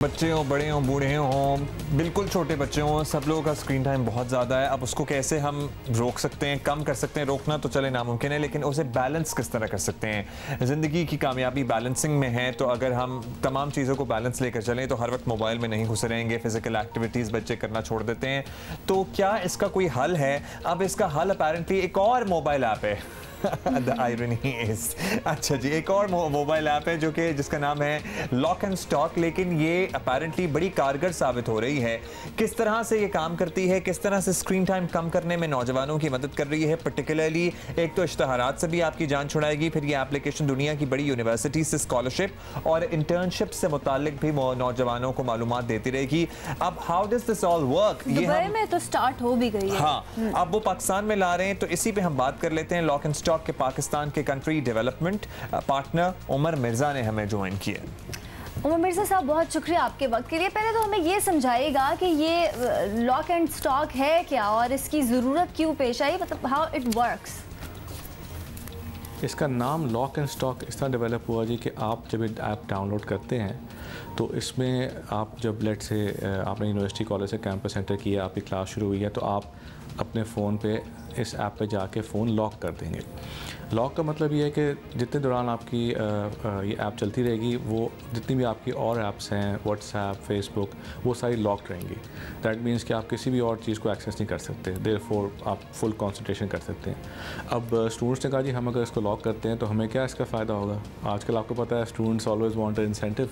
बच्चे हों, बड़े हों, बूढ़े हों, बिल्कुल छोटे बच्चे हों, सब लोगों का स्क्रीन टाइम बहुत ज़्यादा है। अब उसको कैसे हम रोक सकते हैं, कम कर सकते हैं? रोकना तो चले नामुमकिन है, लेकिन उसे बैलेंस किस तरह कर सकते हैं? ज़िंदगी की कामयाबी बैलेंसिंग में है, तो अगर हम तमाम चीज़ों को बैलेंस लेकर चलें तो हर वक्त मोबाइल में नहीं घुसे रहेंगे, फिजिकल एक्टिविटीज़ बच्चे करना छोड़ देते हैं। तो क्या इसका कोई हल है? अब इसका हल अपेरेंटली एक और मोबाइल ऐप है। The irony is, अच्छा जी, एक और मोबाइल ऐप है जो कि जिसका नाम है लॉक एंड स्टॉक, लेकिन ये अपेरेंटली बड़ी कारगर साबित हो रही है। किस तरह से ये काम करती है, किस तरह से स्क्रीन टाइम कम करने में नौजवानों की मदद कर रही है, पर्टिकुलरली एक तो इश्तहारात से भी आपकी जान छुड़ाएगी, फिर ये एप्लीकेशन दुनिया की बड़ी यूनिवर्सिटी से स्कॉलरशिप और इंटर्नशिप से मुतालिक भी नौजवानों को मालूमात देती रहेगी। अब how does this all work? Dubai में तो स्टार्ट हो भी गई है। हाँ, अब वो पाकिस्तान में ला रहे हैं, तो इसी पे हम बात कर लेते हैं। लॉक एंड स्टॉक के पाकिस्तान के country development partner Umar Mirza ने हमें ज्वाइन किया। उमर मिर्जा साहब, बहुत शुक्रिया आपके वक्त के लिए। पहले तो हमें ये समझाइएगा कि ये लॉक एंड स्टॉक है क्या और इसकी ज़रूरत क्यों पेश आई, मतलब हाउ इट वर्क्स। इसका नाम लॉक एंड स्टॉक इस तरह डेवलप हुआ जी कि आप जब ऐप डाउनलोड करते हैं तो इसमें आप जब लेट से आपने यूनिवर्सिटी कॉलेज से कैंपस सेंटर किया, आपकी क्लास शुरू हुई है, तो आप अपने फ़ोन पे इस ऐप पे जाके फ़ोन लॉक कर देंगे। लॉक का मतलब ये है कि जितने दौरान आपकी ये ऐप चलती रहेगी, वो जितनी भी आपकी और ऐप्स हैं, व्हाट्सएप, फेसबुक, वो सारी लॉक रहेंगी। दैट मीन्स कि आप किसी भी और चीज़ को एक्सेस नहीं कर सकते, देयरफॉर आप फुल कंसंट्रेशन कर सकते हैं। अब स्टूडेंट्स ने कहा जी हम अगर इसको लॉक करते हैं तो हमें क्या इसका फ़ायदा होगा। आजकल आपको पता है students always want an incentive,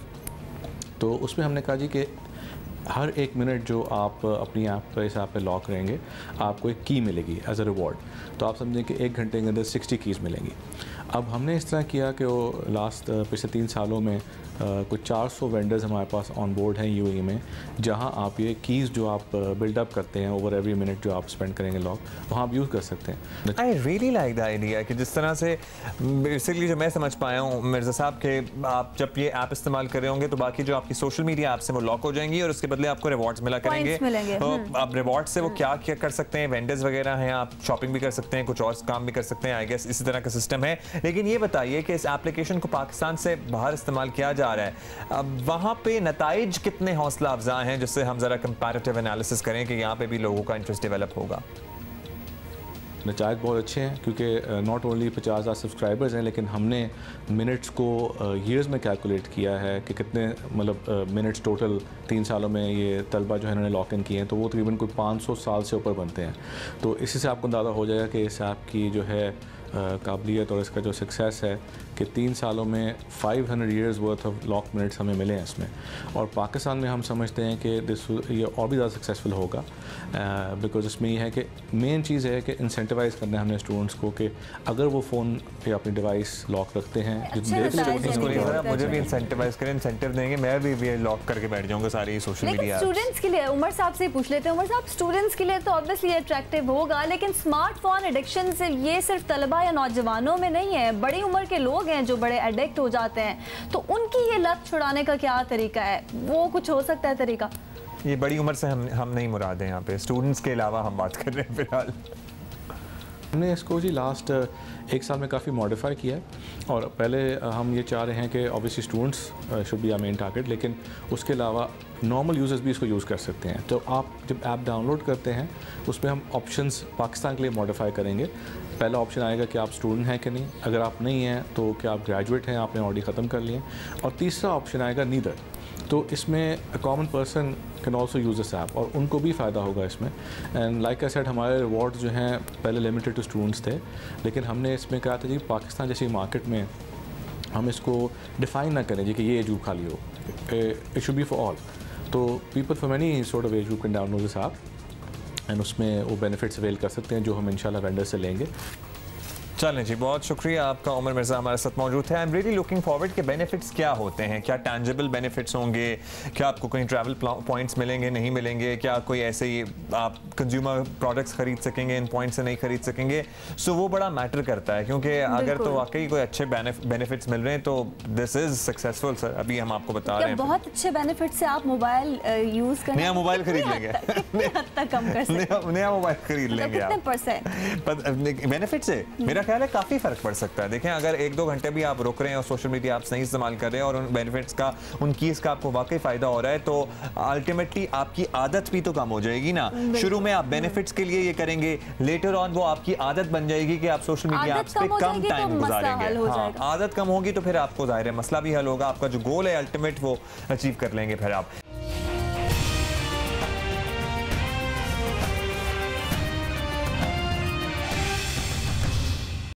तो उसमें हमने कहा जी कि हर एक मिनट जो आप अपनी ऐप पर इस ऐप पे लॉक रहेंगे, आपको एक की मिलेगी एज अ रिवॉर्ड। तो आप समझें कि 1 घंटे के अंदर 60 कीज़ मिलेंगी। अब हमने इस तरह किया कि वो लास्ट पिछले 3 सालों में कुछ 400 वेंडर्स हमारे पास ऑन बोर्ड हैं यूएई में, जहां आप ये कीज़ जो आप बिल्डअप करते हैं ओवर एवरी मिनट जो आप स्पेंड करेंगे लॉक, वहां आप यूज़ कर सकते हैं। I really like the idea कि जिस तरह से बेसिकली जो मैं समझ पाया हूँ मिर्ज़ा साहब के, आप जब ये ऐप इस्तेमाल कर रहे होंगे तो बाकी जो आपकी सोशल मीडिया ऐप्स हैं वो लॉक हो जाएंगी और उसके बदले आपको रिवॉर्ड्स मिला करेंगे। तो आप रिवॉर्ड से वो क्या क्या कर सकते हैं, वेंडर्स वगैरह हैं, आप शॉपिंग भी कर सकते हैं, कुछ और काम भी कर सकते हैं। आई गेस इसी तरह का सिस्टम है। लेकिन ये बताइए कि इस एप्लीकेशन को पाकिस्तान से बाहर इस्तेमाल किया जा रहा है, अब वहाँ पे नताइज कितने हौसला अफजा हैं, जिससे हम ज़रा कंपैरेटिव एनालिसिस करें कि यहाँ पे भी लोगों का इंटरेस्ट डेवलप होगा। नतीजे बहुत अच्छे हैं क्योंकि नॉट ओनली 50,000 सब्सक्राइबर्स हैं, लेकिन हमने मिनट्स को ईयर्स में कैलकुलेट किया है कि कितने मतलब मिनट्स टोटल 3 सालों में ये तलबा जो है इन्होंने लॉक इन किए हैं, तो वो तकरीबन कोई 500 साल से ऊपर बनते हैं। तो इसी से आपको अंदाज़ा हो जाएगा कि इस ऐप की जो है काबिलियत और इसका जो सक्सेस है कि 3 सालों में 500 years worth of lock minutes हमें मिले हैं इसमें। और पाकिस्तान में हम समझते हैं कि ये और भी ज़्यादा सक्सेसफुल होगा बिकॉज इसमें ये है कि मेन चीज़ है कि इंसेंटिवाइज़ करना है हमने स्टूडेंट्स को कि अगर वो फ़ोन पे अपनी डिवाइस लॉक रखते हैं, मुझे भी इंसेंटिवाइज करें, इंसेंटिव देंगे, मैं भी लॉक करके बैठ जाऊँगा सारी सोशल मीडिया। स्टूडेंट्स के लिए उमर साहब से पूछ लेते हैं। उमर साहब, स्टूडेंट्स के लिए तो ऑब्वियसली अट्रैक्टिव होगा, लेकिन स्मार्टफोन एडिक्शन से ये सिर्फ तलबा या नौजवानों में नहीं है, बड़ी उम्र के लोग हैं जो बड़े एडिक्ट हो जाते हैं, तो उनकी ये लत छुड़ाने का क्या तरीका है? वो कुछ हो सकता है तरीका? ये बड़ी उम्र से हम नहीं मुराद हैं, यहाँ पे स्टूडेंट्स के अलावा हम बात कर रहे हैं फिलहाल। हमने इसको जी लास्ट 1 साल में काफ़ी मॉडिफाई किया है और पहले हम ये चाह रहे हैं कि obviously students should be our main target, लेकिन उसके अलावा नॉर्मल यूज़र्स भी इसको यूज़ कर सकते हैं। तो आप जब ऐप डाउनलोड करते हैं उसमें हम ऑप्शंस पाकिस्तान के लिए मॉडिफाई करेंगे। पहला ऑप्शन आएगा कि आप स्टूडेंट हैं कि नहीं, अगर आप नहीं हैं तो क्या आप ग्रेजुएट हैं, आपने ऑलरेडी ख़त्म कर लिए, और तीसरा ऑप्शन आएगा नीदर। तो इसमें a common person can also use this app और उनको भी फ़ायदा होगा इसमें। एंड लाइक आई सेड, हमारे रिवॉर्ड्स जो हैं पहले लिमिटेड टू स्टूडेंट्स थे, लेकिन हमने इसमें कहा था जी पाकिस्तान जैसी मार्केट में हम इसको डिफ़ाइन ना करें जी कि ये एज ग्रुप खाली हो, it should be for all. तो people for many sort of age group can download this app and उसमें वो बेनिफिट्स अवेल कर सकते हैं जो हम इंशाल्लाह वेंडर से लेंगे। चलें जी, बहुत शुक्रिया आपका। उमर मिर्ज़ा हमारे साथ मौजूद है। I am really looking forward के बेनिफिट्स क्या होते हैं, क्या टैंजिबल बेनिफिट्स होंगे, क्या आपको कहीं ट्रैवल पॉइंट्स मिलेंगे, नहीं मिलेंगे, क्या कोई ऐसे ही आप कंज्यूमर प्रोडक्ट्स खरीद सकेंगे इन पॉइंट्स से नहीं खरीद सकेंगे। सो वो बड़ा मैटर करता है, क्योंकि अगर तो वाकई कोई अच्छे बेनिफिट्स मिल रहे हैं तो दिस इज सक्सेसफुल सर। अभी हम आपको बता रहे हैं बहुत अच्छे बेनिफिट से आप मोबाइल यूज़ करें, नया मोबाइल खरीद लेंगे, कितने हद तक कम कर सकते हैं? नया मोबाइल खरीद लेंगे कितने %? बेनिफिट से मेरा ख्याल है काफ़ी फ़र्क पड़ सकता है। देखें, अगर 1-2 घंटे भी आप रुक रहे हैं और सोशल मीडिया आप नहीं इस्तेमाल कर रहे हैं और उन बेनिफिट्स का, उन कीज़ का आपको वाकई फ़ायदा हो रहा है, तो अल्टीमेटली आपकी आदत भी तो कम हो जाएगी ना। शुरू में आप बेनिफिट्स के लिए ये करेंगे, लेटर ऑन वो आपकी आदत बन जाएगी कि आप सोशल मीडिया ऐप्स पे कम टाइम गुजारेंगे। हाँ, आदत कम होगी तो फिर आपको ज़ाहिर है मसला भी हल होगा, आपका जो गोल है अल्टीमेट वो अचीव कर लेंगे फिर आप।